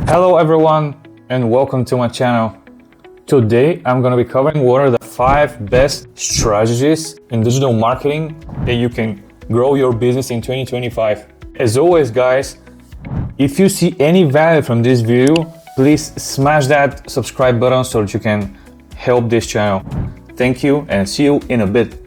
Hello everyone and welcome to my channel. Today I'm going to be covering what are the 5 best strategies in digital marketing that you can grow your business in 2025. As always guys, if you see any value from this video, please smash that subscribe button so that you can help this channel. Thank you and see you in a bit.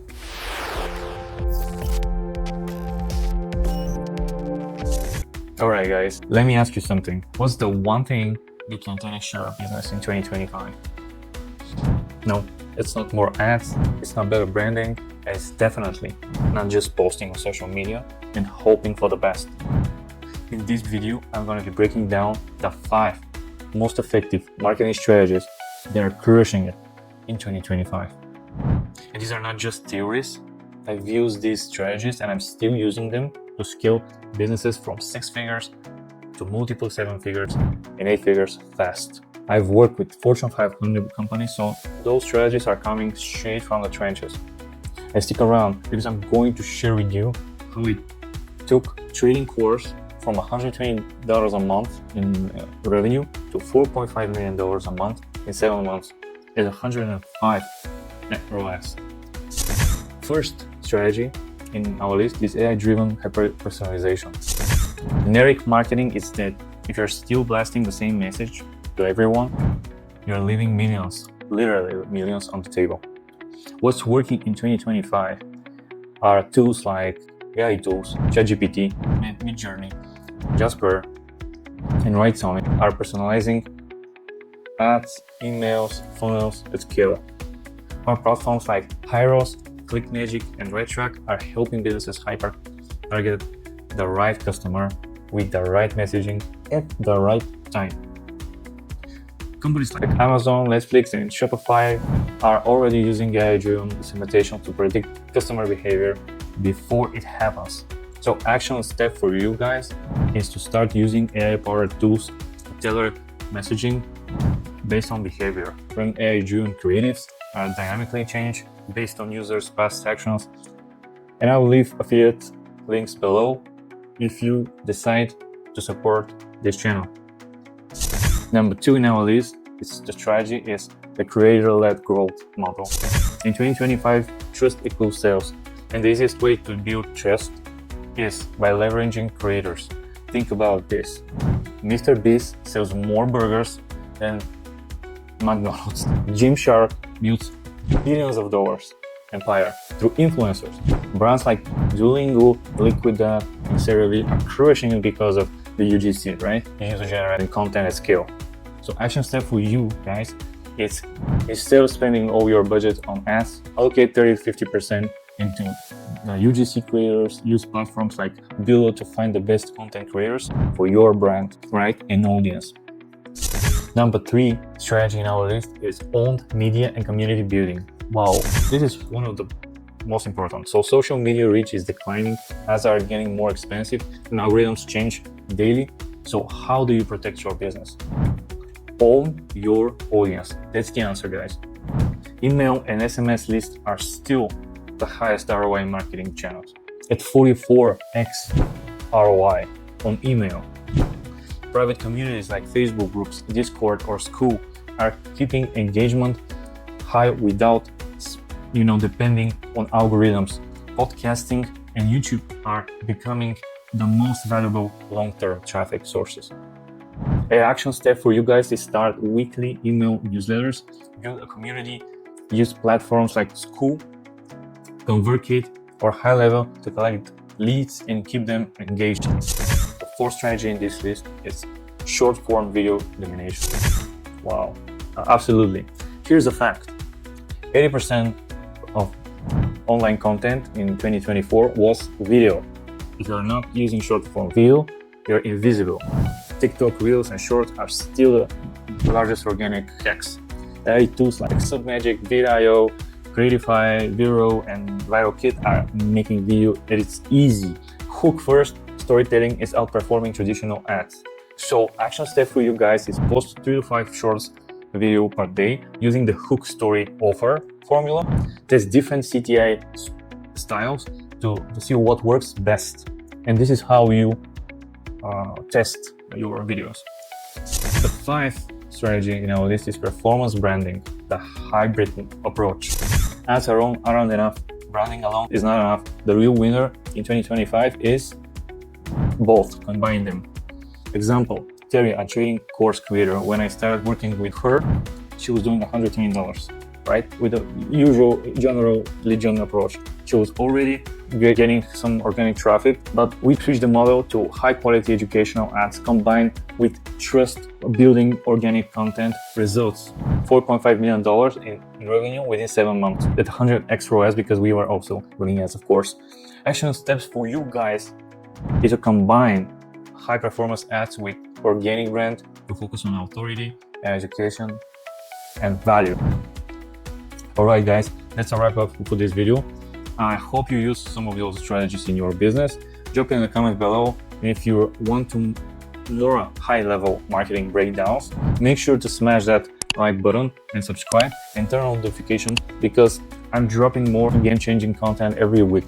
Alright guys, let me ask you something. What's the one thing you can 10x share of business in 2025? No, it's not more ads, it's not better branding, and it's definitely not just posting on social media and hoping for the best. In this video, I'm going to be breaking down the 5 most effective marketing strategies that are crushing it in 2025. And these are not just theories. I've used these strategies and I'm still using them to scale businesses from 6 figures to multiple 7 figures and 8 figures fast. I've worked with Fortune 500 companies, so those strategies are coming straight from the trenches. And stick around because I'm going to share with you how it took trading course from $120 a month in revenue to $4.5 million a month in 7 months at 105 net ROAS. First strategy in our list is AI-driven hyper-personalization. Generic marketing is that if you're still blasting the same message to everyone, you're leaving millions, literally millions on the table. What's working in 2025 are tools like AI tools, ChatGPT, Midjourney, Jasper, and Write-Sonic are personalizing ads, emails, funnels at scale. Or platforms like Hyros, ClickMagick, and RedTrack are helping businesses hyper-target the right customer with the right messaging at the right time. Companies like Amazon, Netflix, and Shopify are already using AI-driven segmentation to predict customer behavior before it happens. So action step for you guys is to start using AI-powered tools to tailor messaging based on behavior. When AI-driven creatives are dynamically changed based on users' past actions. And I will leave affiliate links below if you decide to support this channel. Number 2 in our list is the strategy is the creator-led growth model. In 2025, trust equals sales. And the easiest way to build trust is by leveraging creators. Think about this. Mr. Beast sells more burgers than McDonald's. Gymshark builds billions of dollars empire through influencers. Brands like Duolingo, Liquida, and CeraVe are crushing it because of the UGC, right? User-generated content at scale. So action step for you guys is instead of spending all your budget on ads, allocate 30-50% into the UGC creators. Use platforms like Billo to find the best content creators for your brand, right? And audience. Number 3 strategy in our list is owned media and community building. Wow, this is one of the most important. So social media reach is declining, ads are getting more expensive, and algorithms change daily. So how do you protect your business? Own your audience. That's the answer, guys. Email and SMS lists are still the highest ROI marketing channels at 44x ROI on email. Private communities like Facebook groups, Discord, or School are keeping engagement high without, depending on algorithms. Podcasting and YouTube are becoming the most valuable long-term traffic sources. An action step for you guys is start weekly email newsletters, build a community, use platforms like School, ConvertKit, or High Level to collect leads and keep them engaged. The 4th strategy in this list is short-form video domination. Wow, absolutely. Here's a fact. 80% of online content in 2024 was video. If you're not using short-form video, you're invisible. TikTok Reels and Shorts are still the largest organic hacks. AI tools like Submagic, Vid.io, Creatify, Vero, and ViralKit are making video edits easy. Hook first storytelling is outperforming traditional ads. So action step for you guys is post 3 to 5 shorts video per day using the hook story offer formula. Test different CTA styles to see what works best. And this is how you test your videos. 5th strategy in our list is performance branding, the hybrid approach. Ads alone aren't enough. Branding alone is not enough. The real winner in 2025 is both. Combine them. Example, Terry, a trading course creator. When I started working with her, she was doing $120, right? With the usual general lead gen approach. She was already getting some organic traffic, but we switched the model to high quality educational ads combined with trust building organic content. Results, $4.5 million in revenue within 7 months. At 100x ROAS because we were also running ads, of course. Action steps for you guys is to combine high performance ads with organic brand to focus on authority and education and value. Alright guys, that's a wrap up for this video. I hope you use some of those strategies in your business. Drop in the comments below, and if you want to more high level marketing breakdowns, make sure to smash that like button and subscribe and turn on notifications because I'm dropping more game-changing content every week.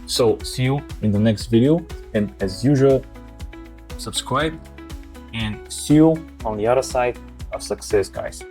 So see you in the next video, and as usual, subscribe and see you on the other side of success, guys.